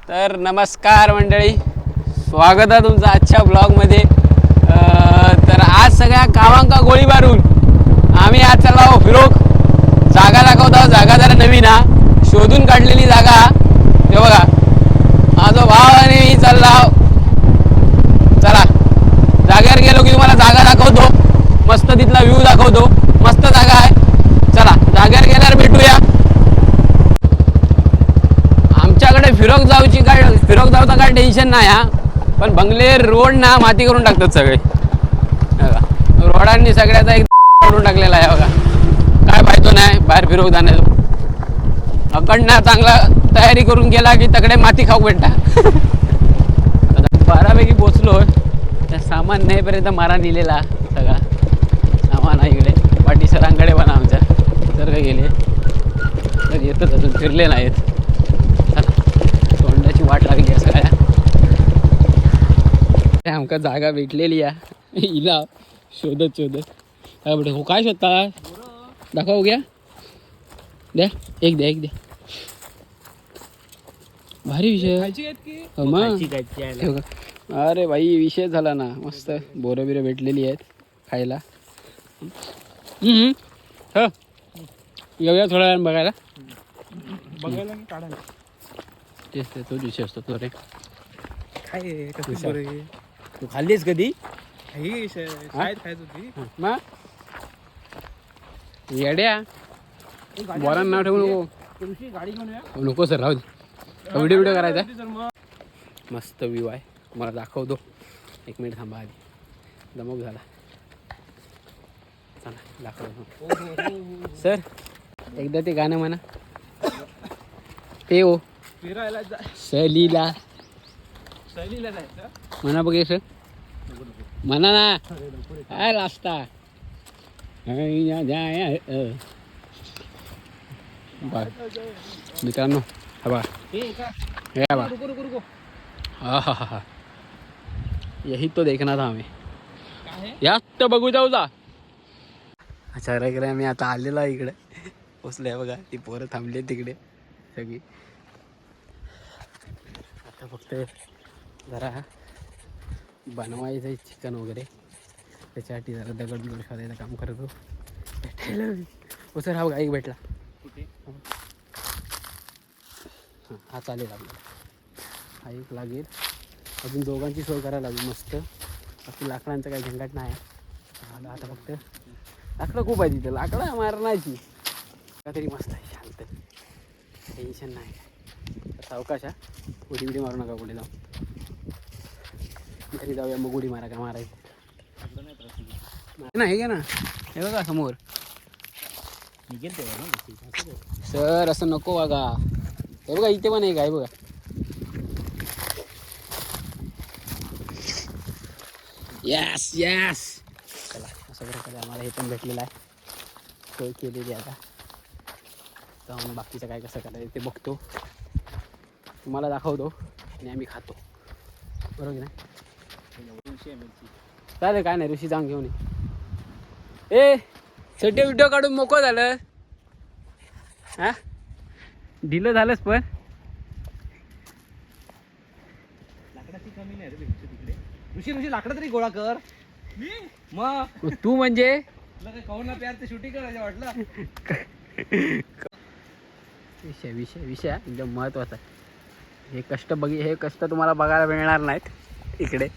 तर नमस्कार मंडळी, स्वागत आहे तुमचं आजच्या ब्लॉगमध्ये. तर आज सगळ्या गावांका गोळी मारून आम्ही आज चाललो फिरोक. जागा दाखवतो. जागा जरा नवीन हा, शोधून काढलेली जागा. हे बघा, माझा भाव आणि मी चालला. चला जागेवर गेलो की तुम्हाला जागा दाखवतो, मस्त तिथला व्ह्यू दाखवतो. मस्त जागा आहे. चला जागेवर गेल्यावर भेटूया. आमच्याकडे फिरोक जाऊचं काय टेन्शन नाही हा, पण बंगले रोड ना माती करून टाकतात सगळे. रोडांनी सगळ्याचा एक करून टाकलेला आहे बघा. काय फायदा नाही बाहेर फिरोक जाण्याचं. अकडनं चांगला तयारी करून गेला की तकडे माती खाऊ भेटता. बऱ्यापैकी पोचलो. त्या सामान नाहीपर्यंत मारा नेलेला सगळा सामान आहे इकडे. पाटी सरांकडे पण आमच्या सर काय गेले तर येतच, अजून फिरले नाहीत. तोंडाची वाट लागली आहे सगळ्या. आमका जागा भेटलेली आहे. हिला शोधत काय भेट. हो काय शोधता, दाखवा घ्या. द्या एक द्या. भारी विषय. अरे भाई विषय झाला ना. मस्त बोरं बिरं भेटलेली आहेत खायला. येऊया थोड्या वेळ बघायला. काढायला तेच तोच विषय असतो. तो रे काय तू खाल्लीस कधी? मग येड्या बोरांना नाव ठेवू नको. नको सर, राहू दे. व्हिडिओ करायचा. मस्त व्ह्यू आहे, मला दाखवतो. एक मिनिट थांबा, आधी दमक झाला. चला दाखवतो. सर एकदा ते गाणं म्हणा. ते हो फिरायला सहलीला म्हणा बघ. सर म्हणा ना. काय लास्ता मित्रांनो, हा बघा. हा यही तो देखना था हमें. यात तर बघू जाऊ जा. अच्छा रे, मी आता आलेलो आहे इकडे. पोचलोय बघा. ती पोरं थांबली तिकडे सगळी. आता फक्त जरा बनवायचं आहे चिकन वगैरे. त्याच्यासाठी जरा दगड शोधायचं काम करतो. हो सर, हा बघा एक भेटला. हा चालेल आपल्याला. हा एक लागेल. अजून दोघांची सोय करायला लागेल मस्त. बाकी लाकडांचं काही झंझट नाही. आता फक्त लाकडं खूप आहे तिथं. लाकडं मारण्याची तरी मस्त आहे, शांत, टेन्शन नाही. सावकाश हा, उडी बिडी मारू नका. पुढे जाऊन घरी जाऊया मग उडी मारा. का मारायची नाही का ना. हे बघा समोर. सर असं नको बघा. हे बघा इथे पण एक आहे बघा. Yes yes. चला अशा प्रकारे आम्हाला हे पण भेटलेलं आहे. सोय केलेली आता. जाऊन बाकीचं काय कसं करायचं ते बघतो, तुम्हाला दाखवतो आणि आम्ही खातो. बरोबर ना. चालेल, काय नाही. ऋषी जाऊन घेऊन ए छोटे व्हिडिओ काढून मोकळं झालं. हा ढिलं झालंच. पण लाकडाची कमी नाही रे तिकडे. ऋषी लाकडं तरी गोळा कर. मग तू म्हणजे कौन ना प्यार शूटिंग करायचं वाटलं. विषय एकदम महत्त्वाचा. हे कष्ट तुम्हाला बघायला मिळणार नाहीत इकडे.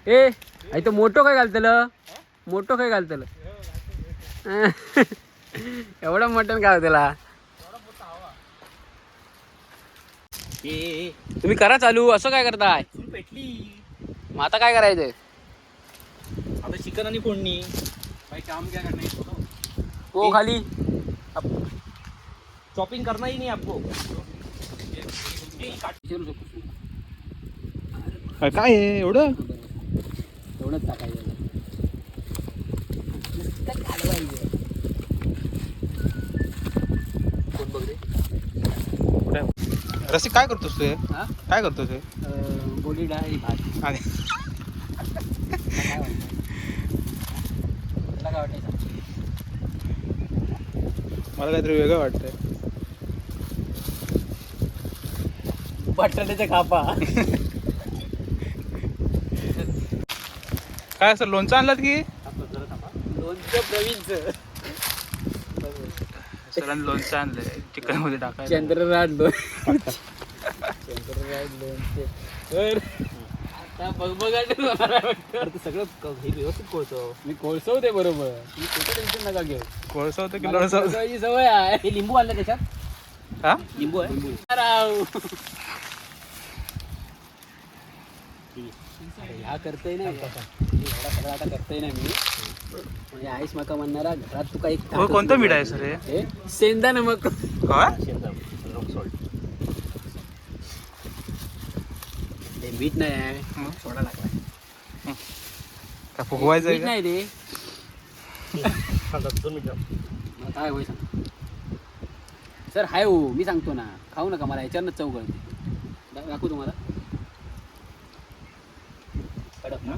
ए इथं मोठं काय घालतलं. एवढं मटण काय त्याला. तुम्ही करा चालू. असं काय करताय. पेटली. मग आता काय करायचं. आता चिकन आणि फोडणी. भाई काम क्या करना है. हो खाली शॉपिंग करना ही नहीं आपको. काय आहे एवढंच टाकायचं. रसिक काय करतोस तू. काय करतोस. गोडी डाळ भात. काय वाटायचं. मला काहीतरी वेगळं वाटतंय. बटाट्याच्या कापा. काय असं लोणचं आणलात की लोणचं प्रवीणचं. सरांनी लोणचं आणलंय चिकन मध्ये टाकायला. चंद्रराज लोणचे. चंद्रराज लोणचे. तर आता बघबघाट होणार आहे वाटतं. अरे ते सगळं हे व्यवस्थित कोळतो. मी कोळसवते बरोबर. मी कुठं टेन्शन नका घेऊ. कोळसा होतं की मला लोणचं? कोळसवायची सवय आहे. हे लिंबू आणलं त्याच्यात. हा लिंबू आहे. राव. ह्या करतोय ना एवढा सगळा आता करतोय ना मी. म्हणजे आईस मका म्हणणारा घरात तुका एक हो, कोणतं मीठ आहे सर हे? हे सेंदा नमक. काय रॉक सॉल्ट. हे मीठ नाही आहे, सोडा लागलाय. का फुगवायचं आहे मीठ का? नाही ते. 2 मिनिटं. मला काय होय सांग सर. हाय हो, मी सांगतो ना, खाऊ नका, मला याच्यावरच चव कळते. दाखवू तुम्हाला. कडक ना.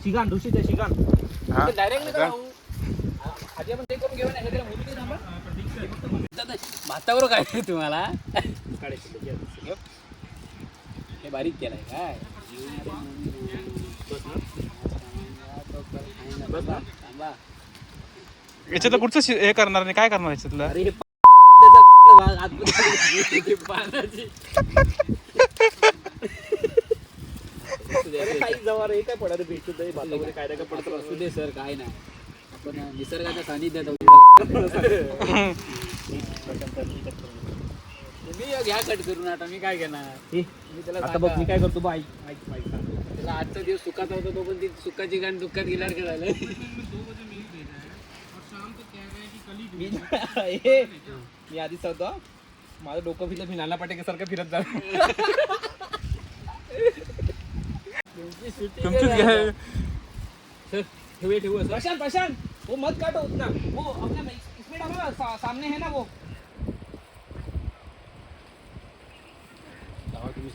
शिगान ऋषी ते शिगान. हा? डायरेक्ट नका खाऊ. आधी आपण ते करून घेऊ ना. हे जरा मुली ते थांबा. भातावर काय आहे तुम्हाला? हे बारीक केलाय काय? थांबा. याच्यातलं कुठचं हे करणार नाही, काय करणार याच्यातलं? अरे हे त्याचा आतमध्ये पानाची. काही जवळ हे काय पडणार भेटतो ते भातामध्ये काय काय पडत असू दे सर, काय नाही. आपण निसर्गाच्या सानिध्यात आहोत. मी घ्या कट करून. आता मी काय घेणार? मी त्याला आता बघ मी काय करतो बघ ऐक त्याला आजचा दिवस सुखाचा होता, तो पण ती सुखाची गाण दुःखात गेल्यावर काय झालं. मी आधी सांगतो माझं डोकं फिरलं मी नाना पाटेकरसारखं फिरत जा. तुमचीच घ्या. ठेवू असं. प्रशांत वो मत काटो उतना, वो अपना इसमें डालो ना, सामने है ना वो.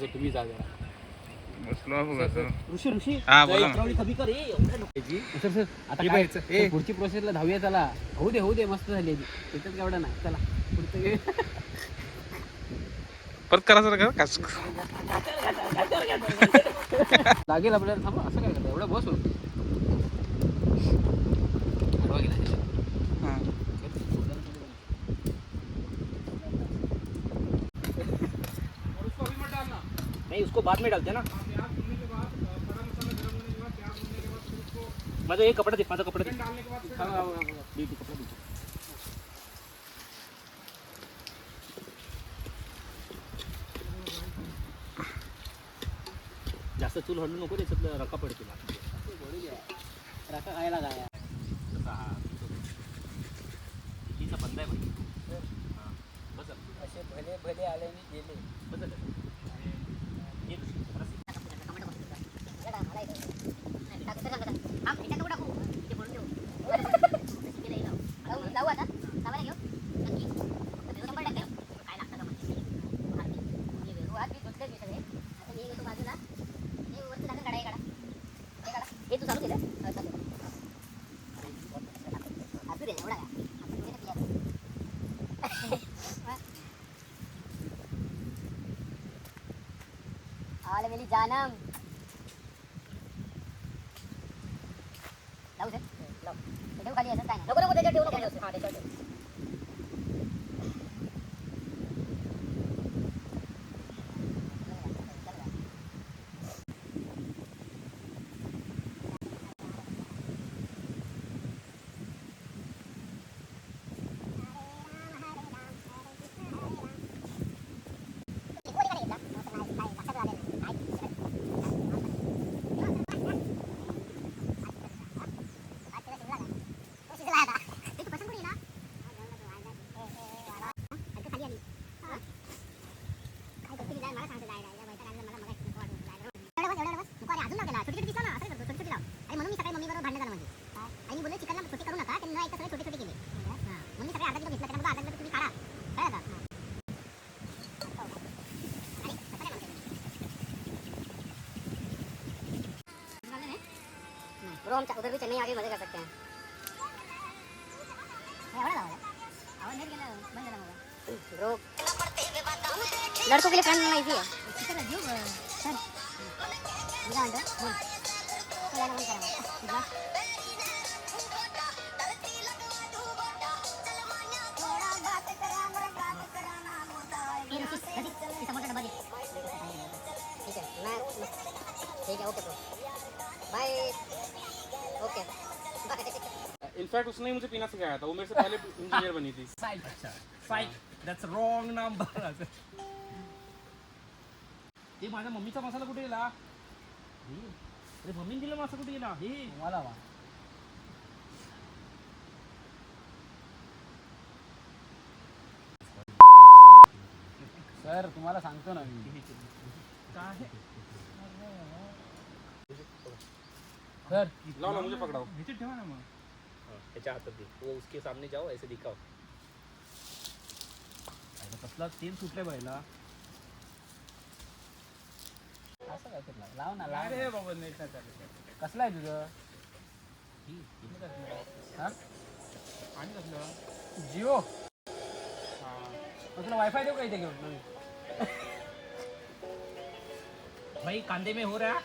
तुम्ही जा जरा. बसलो बघ असं. ऋषी हा बोला ना. इतरावली कमी कर सर सर आता काय सर, पुढची प्रोसेसला धावूया. चला, होऊ दे मस्त झाली आधी. त्याच्यात काय एवढं नाही. चला पुढचं घे. परत करा सर का कास. लागेल आपल्याला. थांबा, असं काय करता एवढं बस होत. आडवा गेला. हा. नहीं उसको बाद में डालते ना. माझा एक कपड़ा दे, माझा कपड़ा दे. जास्त चूल हडू नको, त्याच्यातलं रका पडतील. रका खायला काय तिचा बंद आहे भाई. असे भले भले आले आणि गेले. मेरी जानम लावू से लाव ठेव खाली असं काय नाही नको त्याच्यात ठेवू नको. हां त्याच्यात ठेव. ब्रो हम उधर भी चेन्नई आगे मजे कर सकते हैं। ब्रो लड़कों के लिए फ्रेंड बनना इजी है सर जो सर मेरा अंडर बोल तो यार मन करा ये समोसा डब्बा दे ठीक है मैं ठीक है okay bro bye okay in fact उसने ही मुझे पीना सिखाया था, वो मेरे से पहले इंजीनियर बनी थी. अच्छा फाईट दॅट्स रॉंग नंबर. ते माझ्या मम्मीचा मसाला कुठे गेला? अरे मम्मीने दिला मसाला कुठे गेला? हे मला वा सर तुम्हाला सांगतो ना मी. काय सर लाओ ना, मुझे पकड़ाओ. नीचे ठेवा ना मग. त्याच्या हातात दे, वो उसके सामने जाओ ऐसे दिखाओ. कसला तेल सुटले बायला. असं काय तुला लाव ना लाव अरे ना. बाबा नाही चालत. कसलं आहे तुझं? हा आणि कसलं जिओ मग तुला वायफाय देऊ का इथे घेऊन नवीन? भाई कांदे में हो रहा है?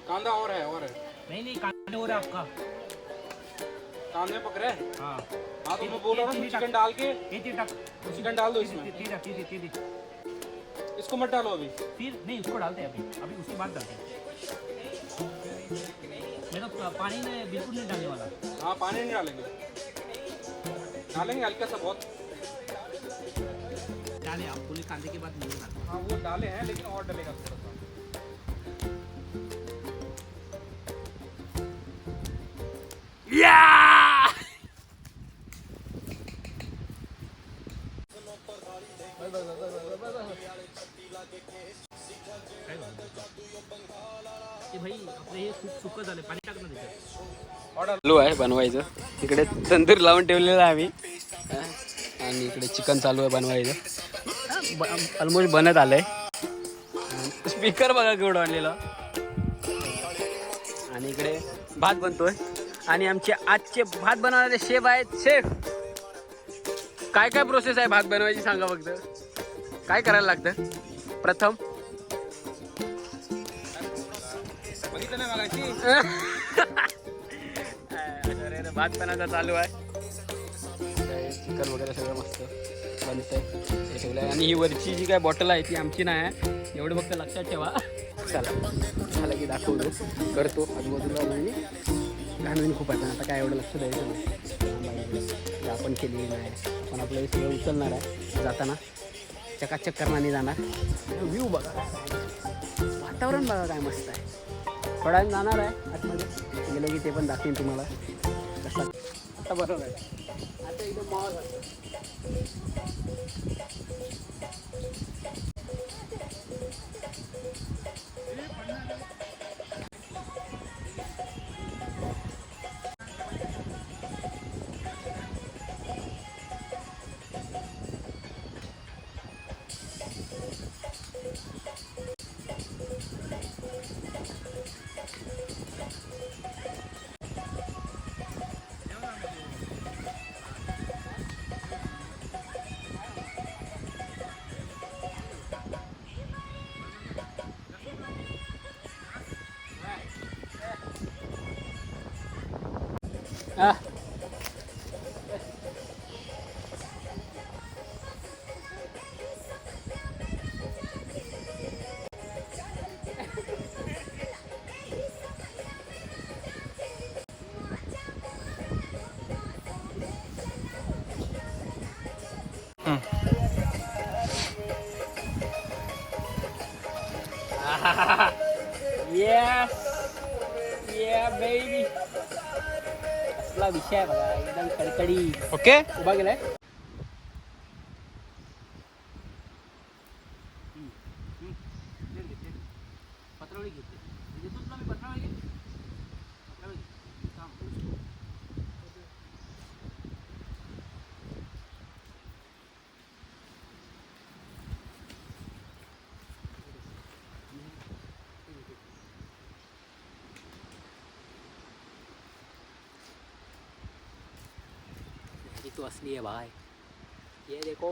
कांदा और है, और है. नहीं कांदे हो रहा है आपका. कांदे पकड़े. हाँ हाँ तो मैं बोल रहा हूँ चिकन डाल के, ये टाक चिकन डाल दो इसमें. तीर इसको मत डालो अभी. फिर नहीं उसको डालते हैं अभी उसके बाद डालते हैं. मैं तो पानी में बिल्कुल नहीं डालने वाला. हाँ पानी नहीं डालेंगे, डालेंगे हल्का सा बहुत. डाले आप पूरे कांदे के बाद नहीं डालते. हाँ वो डाले हैं लेकिन और डलेगा थोड़ा सा. ते भाई आपलं हे खूप सुकं झालं, पाणी टाक ना त्याच्यात. चालू आहे बनवायचं. इकडे तंदूर लावून ठेवलेला आहे आम्ही हा. आणि इकडे चिकन चालू आहे बनवायचं. ऑलमोस्ट बनत आलंय. स्पीकर बघा केवढं आणलेलं. आणि इकडे भात बनतोय. आणि आमचे आजचे भात बनवणारे शेफ आहेत. शेफ काय काय प्रोसेस आहे भात बनवायची सांगा फक्त. काय करायला लागतं प्रथम? बघितलं नाही मगाशी. अरे भात बनायचा चालू आहे. चिकन वगैरे सगळं मस्त बनतंय हे ठेवलं आहे. आणि ही वरची जी काय बॉटल आहे ती आमची नाही आहे, एवढं फक्त लक्षात ठेवा. चला झालं की दाखवतो करतो आजूबाजूला. म्हणजे घाणून खूप आहे पण आता काय एवढं लक्ष द्यायचं नाही. आपण केलेली नाही, आपण आपलं हे सगळं उचलणार आहे जाताना. चकाचक करणाने जाणार. व्ह्यू बघा, वातावरण बघा काय मस्त आहे. थोड्या वेळाने जाणार आहे आतमध्ये, गेलं की ते पण दाखवेन तुम्हाला कसं. आता बरोबर आहे, आता एकदम मॉल आहे. Ah. Yes, yeah baby. आपला विषय आहे बघा एकदम कडकडी. ओके. उभा गेलाय. पत्रावळी घेते. देतो तुला मी पत्रावळी घे. पत्रावळी घे. थांब. तो असली है भाई. ये देखो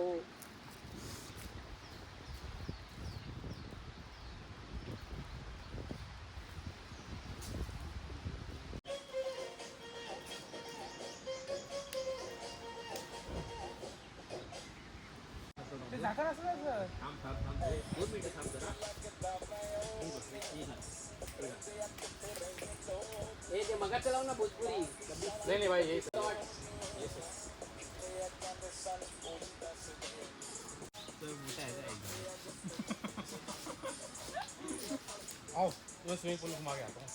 ए ते मगाच लाव ना भोजपुरी. नहीं नहीं भाई यही आओ मैं स्विमिंग पूल घुमा के आता हूँ.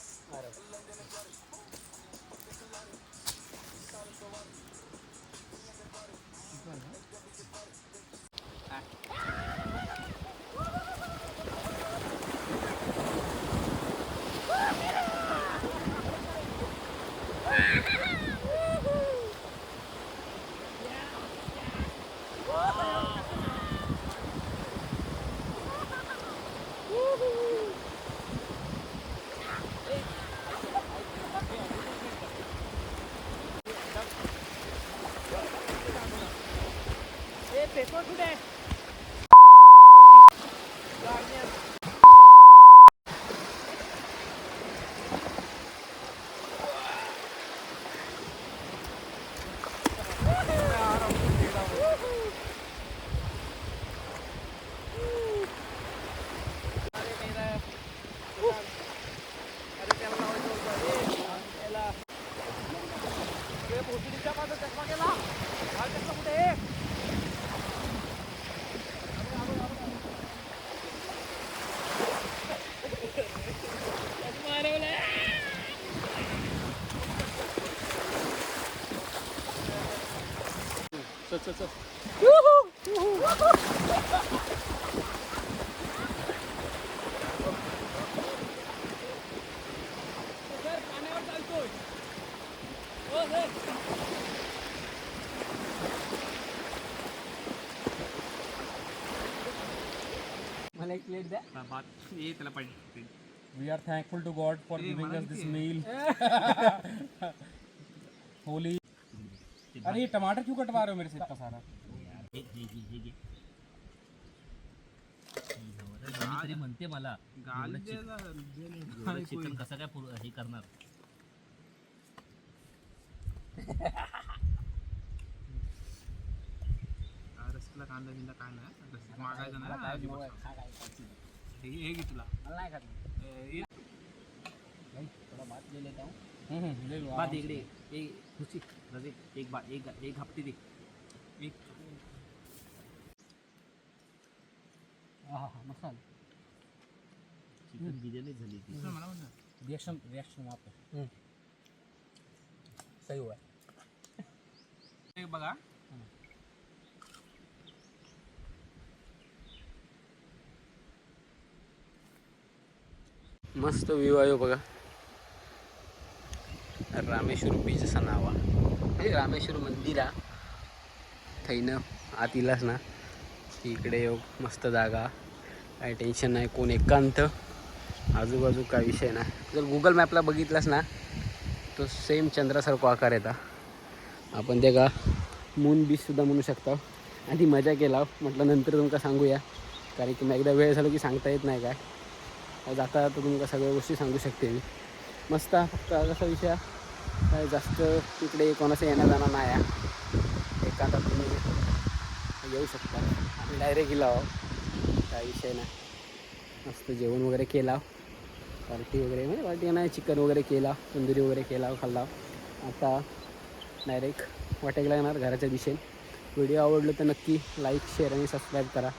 चल. मला एक प्लेट द्या. बात ये त्याला पाहिजे. We are thankful to God for giving us this meal. Holy. अरे ये टमाटर क्यों कटवा रहे हो मेरे से इतना सारा? तरी म्हणते मला चिकन कसं काय हे करणार. रस्त्याला कांदा बिंदा काय नाही मागायचं नाही. हे घे तुला. मला नाही खात. थोडा भात ले लेता हूँ. बात इकडे एक खुशी रजे एक बात एक हप्ते दे. एक मसाला चिकन बिर्याणी झाली ती. Reaction वहाँ पे. सही हुआ. हे बघा मस्त व्ह्यू आहे बघा. रामेश्वर बीचचा नावा म्हणजे रामेश्वर मंदिरा थैनं आत इलास ना इकडे योग मस्त जागा. काही टेन्शन नाही. कोण एकांत आजूबाजू काय विषय नाही. जर गुगल मॅपला बघितलास ना तो सेम चंद्रासारखा आकार येता. आपण ते का मून बीचसुद्धा म्हणू शकता. आणि ती मजा केला म्हटलं नंतर तुमका सांगूया. कारण की मग एकदा वेळ झालो की सांगता येत नाही काय. जाता जाता तुमका सगळ्या गोष्टी सांगू शकते मी. मस्त. फक्त कसा विषय काय जास्त तिकडे कोणाचं येणं जाणं नाही आहे. एखादा तुम्ही येऊ शकता. आम्ही डायरेक्ट गेलो काय विषय नाही. मस्त जेवण वगैरे केला. पार्टी वगैरे म्हणजे पार्टी नाही चिकन वगैरे केला. तंदुरी वगैरे केला खाल्ला. आता डायरेक्ट वाटेकला येणार घराच्या दिशेने. व्हिडिओ आवडलं तर नक्की लाईक शेअर आणि सबस्क्राईब करा.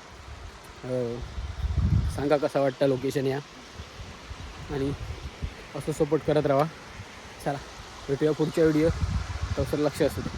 सांगा कसं वाटतं लोकेशन या. आणि असं सपोर्ट करत राहा. चला भेटूया पुढच्या व्हिडिओ. तसं लक्ष असू दे.